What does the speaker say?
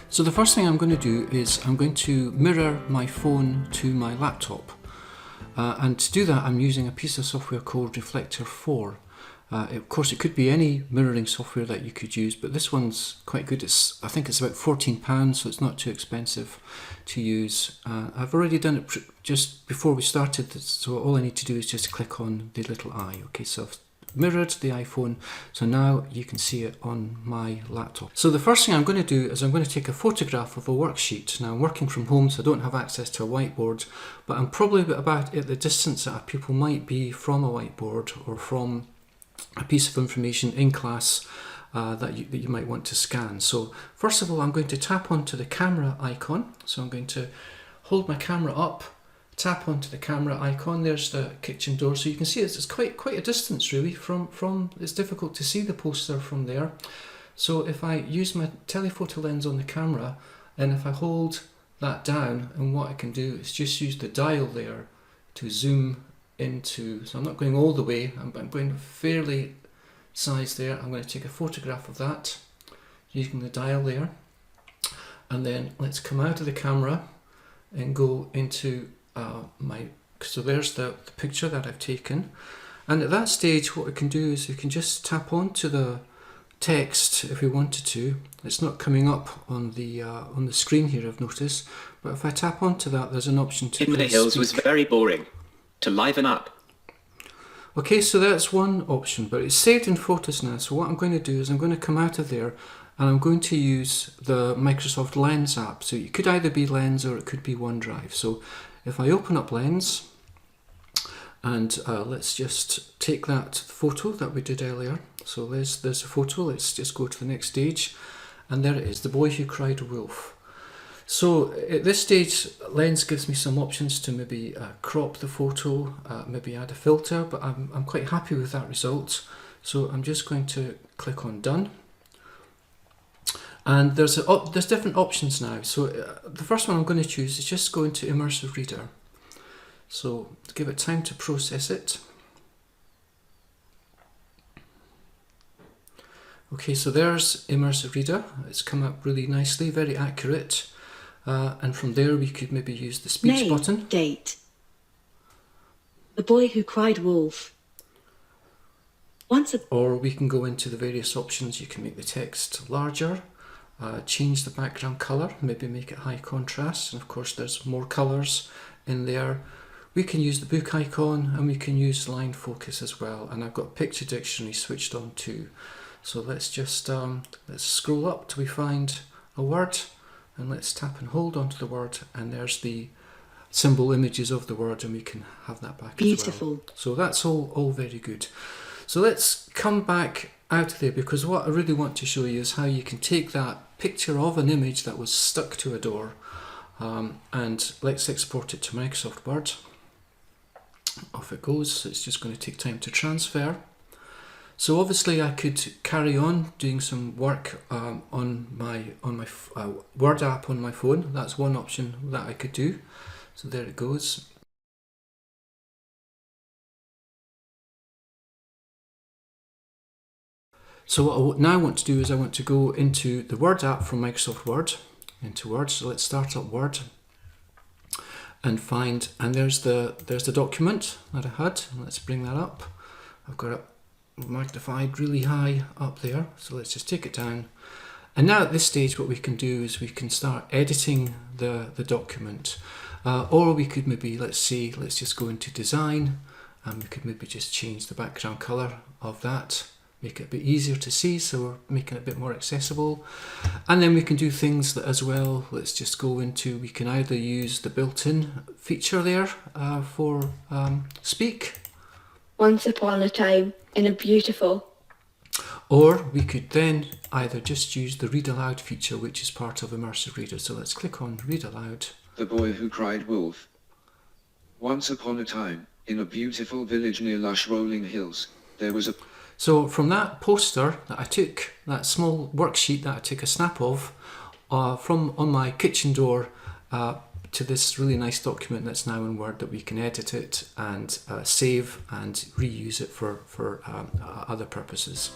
So the first thing I'm going to do is I'm going to mirror my phone to my laptop. And to do that I'm using a piece of software called Reflector 4. Of course it could be any mirroring software that you could use, but this one's quite good. I think it's about £14, so it's not too expensive to use. I've already done it just before we started, so all I need to do is just click on the little eye. Okay, so I've mirrored the iPhone, so now you can see it on my laptop. So the first thing I'm going to do is I'm going to take a photograph of a worksheet. Now I'm working from home, so I don't have access to a whiteboard, but I'm probably about at the distance that people might be from a whiteboard or from a piece of information in class that you might want to scan. So first of all I'm going to tap onto the camera icon. So I'm going to hold my camera up, tap onto the camera icon. There's the kitchen door, so you can see it's quite a distance really from it's difficult to see the poster from there. So if I use my telephoto lens on the camera and if I hold that down, and what I can do is just use the dial there to zoom into, so I'm not going all the way, I'm going fairly size there. I'm going to take a photograph of that using the dial there, and then let's come out of the camera and go into so there's the picture that I've taken. And at that stage what we can do is we can just tap onto the text if we wanted to. It's not coming up on the screen here, I've noticed, but if I tap onto that there's an option to In the hills speak. Was very boring. To liven up. Okay, so that's one option, but it's saved in Photos now. So what I'm going to do is I'm going to come out of there and I'm going to use the Microsoft Lens app. So it could either be Lens or it could be OneDrive. So if I open up Lens and let's just take that photo that we did earlier. So there's a photo. Let's just go to the next stage, and there it is, The Boy Who Cried Wolf. So at this stage Lens gives me some options to maybe crop the photo, maybe add a filter, but I'm quite happy with that result. So I'm just going to click on Done. And there's different options now. So the first one I'm going to choose is just go into Immersive Reader. So give it time to process it. Okay, so there's Immersive Reader. It's come up really nicely, very accurate. And from there we could maybe use the speech button. Date. The Boy Who Cried Wolf. Or we can go into the various options. You can make the text larger, change the background colour, maybe make it high contrast, and of course there's more colours in there. We can use the book icon and we can use line focus as well, and I've got picture dictionary switched on too. So let's just let's scroll up till we find a word, and let's tap and hold onto the word, and there's the symbol images of the word, and we can have that back Beautiful. as well. So that's all very good. So let's come back out of there, because what I really want to show you is how you can take that picture of an image that was stuck to a door, and let's export it to Microsoft Word. Off it goes. So it's just going to take time to transfer. So obviously I could carry on doing some work on my Word app on my phone. That's one option that I could do. So there it goes. So what I now want to do is I want to go into the Word app from Microsoft Word, into Word. So let's start up Word and find, and there's the document that I had. Let's bring that up. I've got it magnified really high up there, so let's just take it down. And now at this stage what we can do is we can start editing the document, or we could maybe, let's just go into design, and we could maybe just change the background color of that, make it a bit easier to see, so we're making it a bit more accessible. And then we can do things that as well. Let's just go into, we can either use the built-in feature there for speak. Once upon a time in a beautiful. Or we could then either just use the read aloud feature, which is part of Immersive Reader. So let's click on read aloud. The Boy Who Cried Wolf. Once upon a time, in a beautiful village near lush rolling hills, there was a... So from that poster that I took, that small worksheet that I took a snap of, from on my kitchen door, to this really nice document that's now in Word, that we can edit it and save and reuse it for other purposes.